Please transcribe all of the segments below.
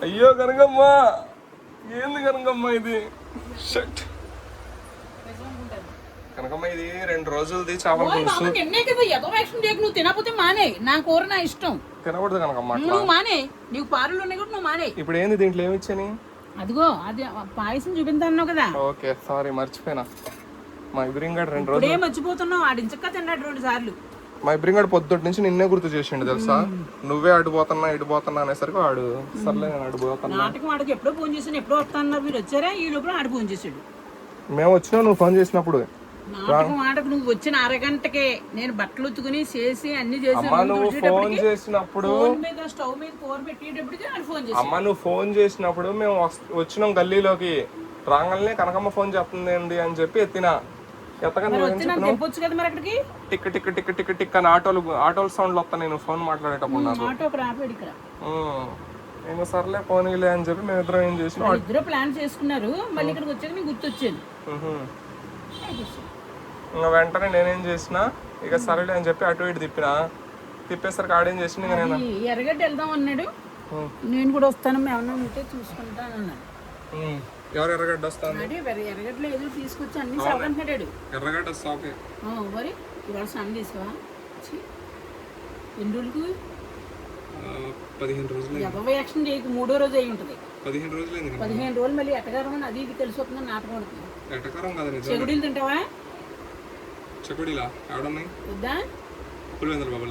అయ్యో కనకమ్మ, ఏంది కనకమ్మ ఇది? షట్ కనకమ్మ, ఇది 2 రోజులది చేపల పులుసు. నువ్వు తినకపోతే మానే, నా కూర నా ఇష్టం. తినకూడదు కనకమ్మ, నువ్వు మానే, నీకు పారులు ఉన్నాయి కూడా నువ్వు మానే. ఇప్పుడు ఏంది దీంట్లో ఏమి ఇచ్చాని? అదిగో అది పాయసం చూపించాను కదా. ఓకే సారీ, మర్చిపోయినా. మా ఇబ్రింగాడు 2 రోజులు ఇప్పుడే మర్చిపోతున్నావు. ఆడించక్క తిన్నాడు 2 సార్లు. మా ఇబ్రింగాడు పొద్దుటి నుంచి నిన్నే గుర్తు చేసిండు తెలుసా. నువ్వే అడిపోతున్నా ఇడిపోతున్నా అనేసరికి వాడు సర్లే నేను అడిపోతున్నా. నాటకం ఆడికి ఎప్పుడో ఫోన్ చేసాను, ఎప్పుడో వస్తాను. మీరు వచ్చారా? ఈ లోపల ఆడి ఫోన్ చేసాడు. మేము వచ్చినా నువ్వు ఫోన్ చేసినప్పుడు. నాటకం ఆటకు నువ్వు వచ్చిన అరగంటకే నేను బట్టలు ఉతుకుని చేసి అన్ని చేసి నువ్వు ఫోన్ చేసినప్పుడు స్టవ్ మీద కూర పెట్టేటప్పటికి ఆడు ఫోన్ చేసి. అమ్మ నువ్వు ఫోన్ చేసినప్పుడు మేము వచ్చినాం గల్లీలోకి. రాగానే కనకమ్మ ఫోన్ చేస్తుంది ఏంటి అని చెప్పి ఎత్తినా. తెప్పొచ్చు కదా మరి అక్కడికి. Tick tick tick tick tick అని ఆటోల సౌండ్లు వస్తా. నేను ఫోన్ మాట్లాడేటప్పుడు నేను సర్లే ఫోన్ ఇలే అని చెప్పి మేము ఇద్దరం ఏం చేసినాం, ఇద్దరు ప్లాన్ చేసుకున్నారు. మళ్ళీ ఇక్కడికి వచ్చాక నీకు గుర్తొచ్చాను. ఇంకా వెంటనే నేనేం చేసిన, ఇక సరేలే అని చెప్పి అటు ఇటు తిప్పేసరికి ఆడేం చేసిన, నేను ఎర్రగడ్డ వెళ్దాం అన్నాడు. నేను కూడా వస్తాను, ఏమన్నా ఉంటే చూసుకుంటాను అన్నాడు. ఎవరు ఎర్రగడ్డ వస్తాను? ఎర్రగడ్డలో ఏదో తీసుకొచ్చి అన్ని సవకంటాడు. ఎర్రగడ్డ సాకే మరి ఇవాళ స్నానం తీసుకోవా? ఎన్ని రోజులకు? 15 రోజులు. ఎవరి యాక్షన్ చేయకు. 3వ రోజు అయి ఉంటుంది. 15 రోజులు. 15 రోజులు మళ్ళీ ఎట్టగారం అని అది ఇది తెలిసి వస్తుందని నాటకం పడుతుంది. ఎట్టకారం కాదు. చెగుడీలు తింటావా? చెగుడీలా ఆడున్నాయి వద్దా? పులివెందుల బాబా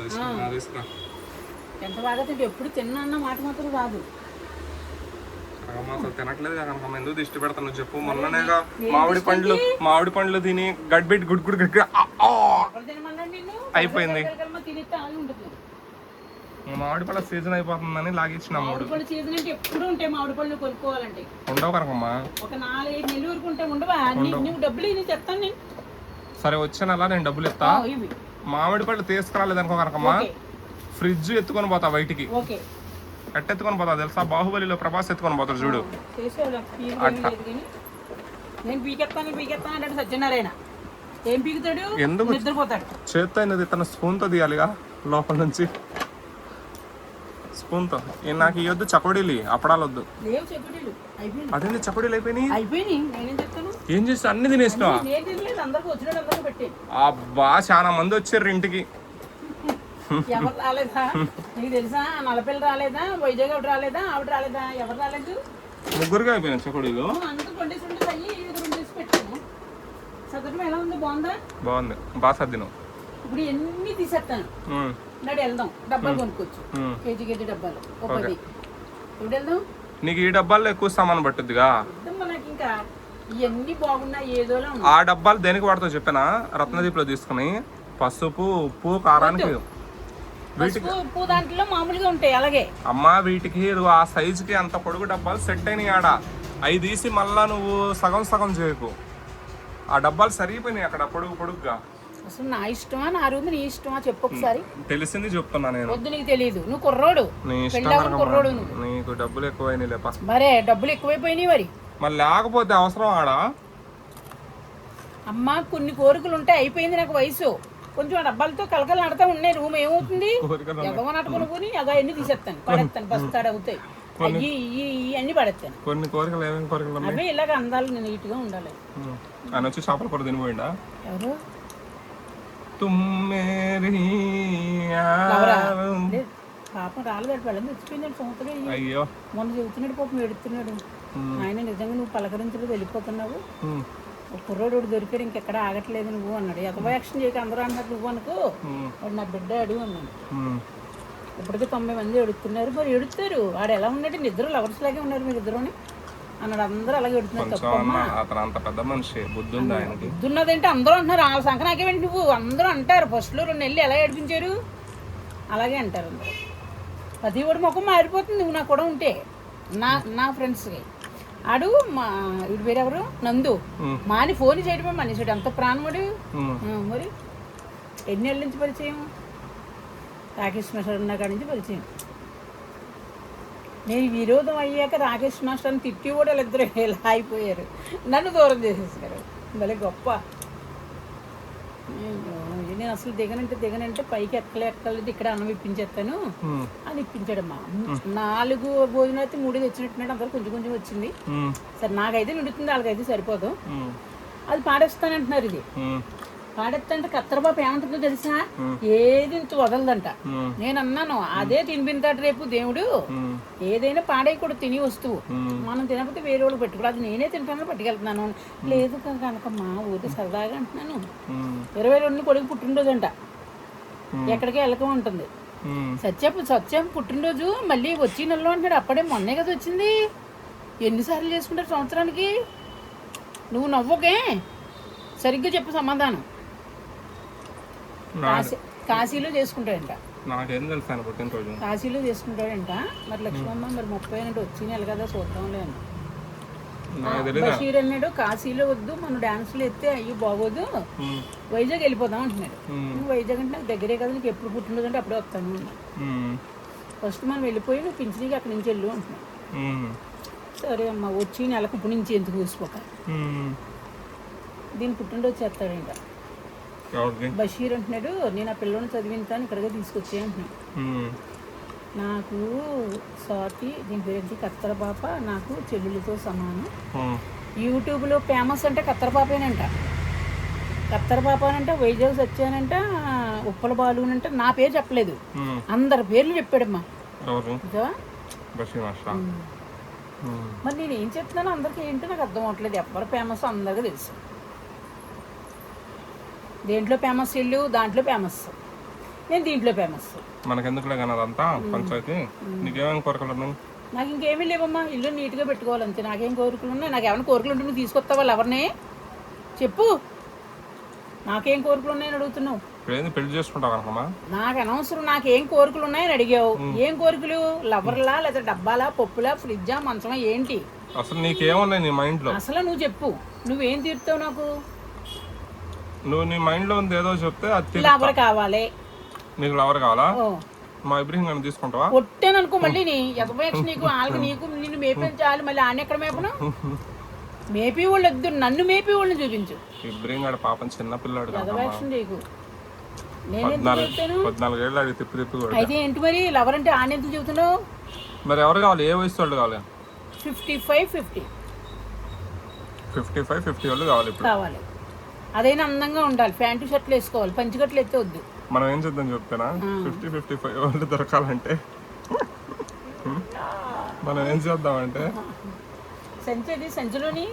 ఎంత బాగా తింటే ఎప్పుడు తిన్నా అన్న మాట మాత్రం రాదు. అసలు తినట్లేదు కనుక ఎందుకు దిష్టి పెడతాను చెప్పు. మొన్ననేగా మామిడి పండ్లు తిని గడ్బెట్టి గుడ్ అయిపోయింది. మామిడి పళ్ళ సీజన్ అయిపోతుందని లాగిచ్చిన. ఎప్పుడు ఉంటాయి మామిడి పళ్ళు కొనుక్కోవాలంటే. ఉండవు కనకమ్మా. ఒక 4-5 నెలల వరకు ఉంటే ఉండవా? నువ్వు డబ్బులు ఇది చెప్తాను నేను. సరే వచ్చే నెల నేను డబ్బులు ఇస్తా. మామిడి పళ్ళు తీసుకురాలేదనుకో కనకమ్మా, ఫ్రిడ్జ్ ఎత్తుకొని పోతా బయటికి. ఎత్తెత్తుకొని పోతా తెలుసా? బాహుబలిలో ప్రభాస్ ఎత్తుకొని పోతాడు చూడు. ఎందుకు చేత్తో తన స్పూన్ తో తీయాలిగా లోపల నుంచి. స్పూన్ తో నాకు ఇవ్వద్దు. చకోడీలు అప్పడాలు వద్దు. అదేంటి చకోడీలు అయిపోయినాయి? ఏం చేస్తా? అన్ని తినేసినావా? అబ్బా చాలా మంది వచ్చారు ఇంటికి. ఎవరు రాలేదా? నీకు తెలుసా? నలపిల్ల రాలేదా? వైజాగ్ ఆవిడ రాలేదా? ఆవిడ రాలేదా? ఎవరు రాలేదు? ముగ్గురుగా అయిపోయినా చకోడీలు. అందుకు కొండేసి పెట్టాను. సదరం ఎలా ఉంది? బాగుందా? బాగుంది, బాగా సర్దిను. ఇప్పుడు ఎన్ని తీసేస్తాను. నాడు వెళ్దాం, డబ్బాలు కొనుక్కోవచ్చు. కేజీ డబ్బాలు 10. ఇప్పుడు వెళ్దాం. నీకు ఈ డబ్బాల్లో ఎక్కువ సామాన్ పట్టుద్దిగా. నాకు ఇంకా ఇవన్నీ బాగున్నాయి. ఏదోలా ఆ డబ్బాలు దేనికి వాడతావు చెప్పానా? రత్నదీప్ లో తీసుకుని పసుపు, ఉప్పు, కారానికి. ఉప్పు దాంట్లో మామూలుగా ఉంటాయి. అలాగే అమ్మా వీటికి ఆ సైజుకి అంత పొడుగు డబ్బాలు సెట్ అయినాయి. ఆడ అవి తీసి మళ్ళా నువ్వు సగం చేయకు. ఆ డబ్బాలు సరిగిపోయినాయి అక్కడ పొడుగుగా. అసలు నా ఇష్టమా నా రూమ్ నీ ఇష్టమా చెప్పు ఒకసారి. తెలిసింది చెప్తున్నా నేను. వద్దు, నీకు తెలియదు. నువ్వు కుర్రోడు, కుర్రోడు. నీకు డబ్బులు ఎక్కువైనాయి. మరే డబ్బులు ఎక్కువైపోయినాయి మరి. మరి లేకపోతే అవసరం ఆడ. అమ్మా కొన్ని కోరికలు ఉంటాయి. అయిపోయింది నాకు వయసు. కొంచెం డబ్బాలతో కలకలు నడతా ఉన్నాయి. రూమ్ ఏమవుతుంది? ఎగవ నడుకొని అగా ఎన్ని తీసేస్తాను, పడేస్తాను. బస్తాడు అవుతాయి అయ్యి అన్ని పడేస్తాను. కొన్ని కోరికలు అవే ఇలాగ అందాలి, నేను నీట్ గా ఉండాలి. ఆయన వచ్చి చేపల కూర తినిపోయిండా? ఎవరు? పాపం రాలేదు. వెళ్ళని తెచ్చిపోయింది సంవత్సరం. అయ్యో మొన్న చెబుతున్నాడు, పాపం ఎడుతున్నాడు. ఆయన నిజంగా నువ్వు పలకరించలేదు, వెళ్ళిపోతున్నావు. ఒక కుర్రోడు దొరికాడు, ఇంకెక్కడ ఆగట్లేదు నువ్వు అన్నాడు. ఎదవ యాక్షన్ చేయక అందరూ అన్నారు నువ్వు అనుకో. వాడు నా బిడ్డ అడుగు అన్నాడు. ఇప్పటికే 90 మంది ఎడుతున్నారు. మరి ఎడుతారు. వాడు ఎలా ఉన్నాడు? నిద్ర లవర్స్ లాగే ఉన్నారు మీరు ఇద్దరుని అన్నాడు. అందరూ అలాగే ఎడుతున్నారు. బుద్ధి ఉన్నదంటే అందరూ అంటున్నారు. ఆ సంఖ నాకేంటి నువ్వు? అందరూ అంటారు. ఫస్ట్లో 2 నెలలు ఎలా ఏడిపించారు అలాగే అంటారు అందరూ. ప్రతి వాడు ముఖం మారిపోతుంది నువ్వు నాకు కూడా ఉంటే. నా ఫ్రెండ్స్కి ఆడు వీడు వేరెవరు నందు మాని ఫోన్ చేయడమే మనిషిడు. అంత ప్రాణముడు. మరి ఎన్ని ఏళ్ళ నుంచి పరిచయం? రాకేష్ మాస్టర్ ఉన్న కాడి నుంచి పరిచయం. నేను విరోధం అయ్యాక రాకేష్ మాస్టర్ని తిట్టి కూడా వాళ్ళిద్దరు ఎలా అయిపోయారు. నన్ను దూరం చేసేసారు. భలే గొప్ప. నేను అసలు దిగనంటే పైకి ఎక్కలేదు, ఇక్కడ అన్నం ఇప్పించేస్తాను అని ఇప్పించాడమ్మా. 4 భోజనం అయితే 3 తెచ్చినట్టున్నాడు, అందరూ కొంచెం కొంచెం వచ్చింది. సరే నాకైతే నిండుతుంది, వాళ్ళకైతే సరిపోదు. అది పాడేస్తానంటున్నారు. ఇది పాడేస్తా కత్తరబాబు ఏమంటుందో తెలుసా, ఏది ఇంత వదలదంట. నేను అన్నాను అదే తినిపించాడు రేపు దేవుడు, ఏదైనా పాడేయకూడదు తిని వస్తువు, మనం తినకపోతే వేరే వాళ్ళు పెట్టుకోవడం, అది నేనే తింటానని పట్టుకెళ్తున్నాను. లేదు కనుకమ్మా ఊరికి సరదాగా అంటున్నాను. 22 కొడుకు పుట్టినరోజు అంట, ఎక్కడికి వెళ్ళక ఉంటుంది. సత్యం పుట్టినరోజు మళ్ళీ వచ్చి నెలలో అంటున్నాడు. అప్పుడే మొన్నే కదా వచ్చింది, ఎన్నిసార్లు చేసుకుంటారు సంవత్సరానికి? నువ్వు నవ్వుకే, సరిగ్గా చెప్పు సమాధానం. కాశీలో చేసుకుంటాడంట. నాకేం తెలుసు పుట్టినరోజు కాశీలో చేసుకుంటాడంట. మరి లక్ష్మమ్మ మరి 30 అంటే వచ్చి నెల కదా చూద్దాంలే అని. బషీర్ అన్నాడు కాశీలో వద్దు, మనం డాన్సులు ఎత్తే అయ్యి బాగోదు, వైజాగ్ వెళ్ళిపోదాం అంటున్నాడు. నువ్వు వైజాగ్ అంటే నాకు దగ్గరే కదా, నీకు ఎప్పుడు పుట్టినరోజు అంటే అప్పుడే వస్తాను. ఫస్ట్ మనం వెళ్ళిపోయి నువ్వు పింఛనీకి అక్కడి నుంచి వెళ్ళు అంటున్నాడు. సరే అమ్మ వచ్చి నెలకు ఇప్పుడు నుంచి ఎందుకు చూసుకోక, దీని పుట్టినరోజు చేస్తాడంట. బషీర్ అంటున్నాడు నేను ఆ పిల్లని చదివింతాను ఇక్కడికి తీసుకొచ్చే అంటున్నాడు. నాకు స్వాతి, దీని పేరు కత్తెర పాప, నాకు చెల్లెలతో సమానం. యూట్యూబ్లో ఫేమస్ అంటే కత్తెర పాపేనంట. కత్తెర పాప అంటే వైజాగ్ సత్యానంట, ఉప్పల బాలునంట. నా పేరు చెప్పలేదు, అందరి పేర్లు చెప్పాడమ్మా. మరి నేను ఏం చెప్తున్నాను అందరికి ఏంటో నాకు అర్థం అవట్లేదు. ఎవరు ఫేమస్ అందరికీ తెలుసు. దేంట్లో ఫేమస్ ఇల్లు, దాంట్లో ఫేమస్, నేను దీంట్లో ఫేమస్. మనకెందుకులే కానీ అదంతా పంచాయతీ. నీకేమేమి కోరికలు ఉన్నాయి? నాకు ఇంకేమీ లేవమ్మా, ఇల్లు నీట్గా పెట్టుకోవాలంతే. నాకేం కోరికలు ఉన్నాయి? నాకు ఏమైనా కోరికలు ఉంటే నువ్వు తీసుకొస్తావా ఎవరిని చెప్పు. నాకేం కోరికలు ఉన్నాయని అడుగుతున్నావు? పెళ్లి చేసుకుంటావు కనుకమ్మా. నాకు అనవసరం, నాకేం కోరికలు ఉన్నాయని అడిగావు. ఏం కోరికలు? లవర్లా లేదా డబ్బాలా, పప్పులా, ఫ్రిడ్జా, మంచమా, ఏంటి? అసలు నీకేమున్నాయి నీ మైండ్ లో? అసలు నువ్వు చెప్పు, నువ్వేం తీరుతావు నాకు? నువ్వు నీ మైండ్ లో ఉంది ఏదో చెప్తే అది. లవర్ కావాలి. నీకు లవర్ కావాలా? మా ఇబ్రహీం గారిని తీసుకుంటావా? కొట్టాను అనుకో మళ్ళీ నీ ఎదపేక్ష నీకు, వాళ్ళకి నీకు, నిన్ను మేపించాలి మళ్ళీ. ఆయన ఎక్కడ మేపను? మేపి వాళ్ళు వద్దు, నన్ను మేపి వాళ్ళని చూపించు. ఇబ్రహీం గారి పాపం చిన్న పిల్లాడు, ఎదపేక్ష నీకు. 14 ఏళ్ళు అడిగి తిప్పి అయితే ఏంటి మరి లవర్ అంటే ఆయన ఎందుకు చెబుతున్నావు? మరి ఎవరు కావాలి? ఏ వయసు వాళ్ళు కావాలి? 55, 50 వాళ్ళు కావాలి ఇప్పుడు. కావాలి. అదైనా అందంగా ఉండాలి, ప్యాంటు షర్ట్లు వేసుకోవాలి, పంచికట్లు ఎత్తే వద్దు. మనం ఏం చేద్దాం చెప్తానా? 50-55 వాళ్ళు దొరకాలంటే మనం ఏం చేద్దామంటే సంచిలోని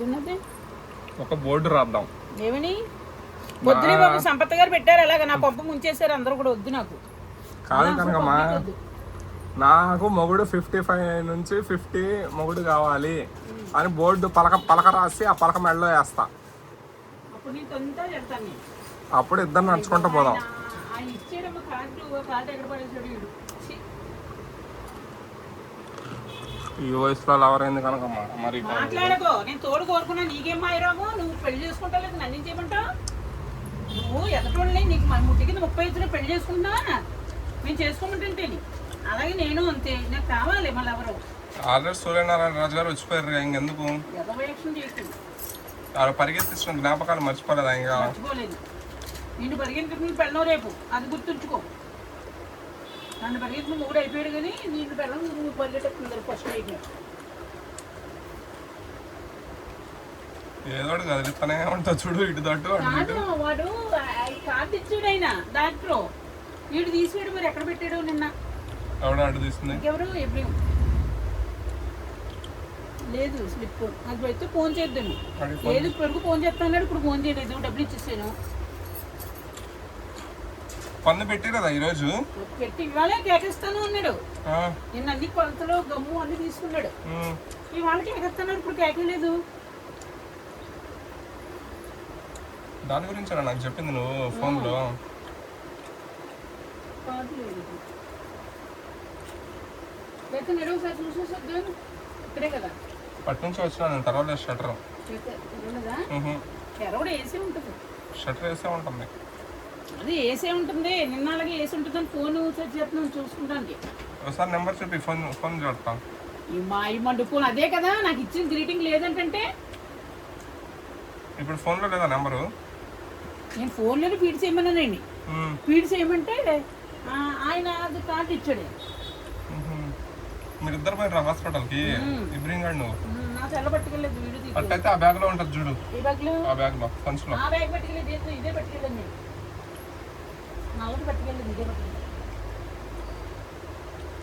ఉన్నది ఒక బోర్డు రాద్దాం. ఏమని? వద్దునే బాబు, సంపత్ గారు పెట్టారు అలాగా, నా పంప ముంచేశారు అందరూ కూడా. వద్దు నాకు. కాదు కనుకమ్మా, నాకు మొగుడు 55 నుంచి 50 మొగుడు కావాలి అని బోర్డు పలక రాసి ఆ పలక మెడలో వేస్తా. అప్పుడు ఇద్దరు నడుచుకుంటూ పోదాం. ఈ వయసులో లవర్ అయింది కనుకమ్మా. మరి మాట్లాడకో, నేను తోడు కోరుకున్నా. నీకేం మాయరామో, నువ్వు పెళ్లి చేసుకుంటా లేదు, నన్ను ఏం చేయమంటావు? నువ్వు ఎదటోళ్ళని నీకు ముట్టి కింద 35 పెళ్లి చేసుకుంటా, నేను చేసుకోమంటే. అలాగే నేను అంతే, నాకు కావాలి మళ్ళీ ఎవరు. ఆల్రెడీ సూర్యనారాయణ రాజు గారు వచ్చిపోయారు, ఇంకెందుకు పరిగెత్తించిన జ్ఞాపకాలు మర్చిపోలేదా? ఇంకా మర్చిపోలేదు. నిన్ను పరిగెత్తుకుని పెళ్ళం రేపు, అది గుర్తుంచుకో. నన్ను పరిగెత్తుకుని మూడు అయిపోయాడు కానీ నిన్ను పెళ్ళం నువ్వు పరిగెట్టుకుంటారు ఫస్ట్ అయిపోయాడు. ఏదో కదిలిస్తానే ఉంటా చూడు, ఇటు దట్టు వాడు కార్డు ఇచ్చాడు ఆయన డాక్టర్, వీడు తీసాడు. మరి ఎక్కడ పెట్టాడు నిన్న? ఎవడో అడ్డు తీస్తుంది. ఎవరు? ఎప్పుడు లేదు స్లిప్. అది అయితే ఫోన్ చేద్దాము. లేదు ఇప్పటివరకు ఫోన్ చేస్తాను, ఇప్పుడు ఫోన్ చేయలేదు, డబ్బులు ఇచ్చేసాను. పన్ను పెట్టి కదా ఈరోజు పెట్టి ఇవాళ కేకేస్తాను అన్నాడు. నిన్న అన్ని కొలతలు గమ్ము అన్ని తీసుకున్నాడు. ఇవాళ కేకేస్తాను, ఇప్పుడు కేకలేదు. దాని గురించి నాకు చెప్పింది నువ్వు ఫోన్ లో. ఇక్కడే కదా పట్టు నుంచి వచ్చినా నేను తర్వాత షటర్ షటర్ వేసే ఉంటుంది. అది వేసే ఉంటుంది, నిన్న అలాగే వేసి ఉంటుంది అని ఫోన్ సెట్ చేస్తున్నాను చూసుకుంటానికి. ఒకసారి నెంబర్ చెప్పి ఫోన్ చేస్తాను. ఈ మండు ఫోన్ అదే కదా నాకు ఇచ్చిన గ్రీటింగ్ లేదంటే. ఇప్పుడు ఫోన్లో లేదా నెంబరు? నేను ఫోన్లోనే ఫీడ్ చేయమన్నానండి. ఉమ్. ఫీడ్ చేయమంటే ఆయన అది కార్డు ఇచ్చాడు. మీరిద్దరు పోయినరా హాస్పిటల్కి ఇబ్రింగ్ గాడు నువ్వు నా సెల్ల పట్టుకెళ్ళలేదు వీడియో తీసి. అట్టయితే ఆ బ్యాగ్ లో ఉంటది చూడు, ఈ బ్యాగ్లో ఆ బ్యాగ్ లో సంచులో. ఆ బ్యాగ్ పట్టుకెళ్ళేది ఇదే పట్టుకెళ్ళండి, నల్లది పట్టుకెళ్ళేది ఇదే పట్టుకెళ్ళి.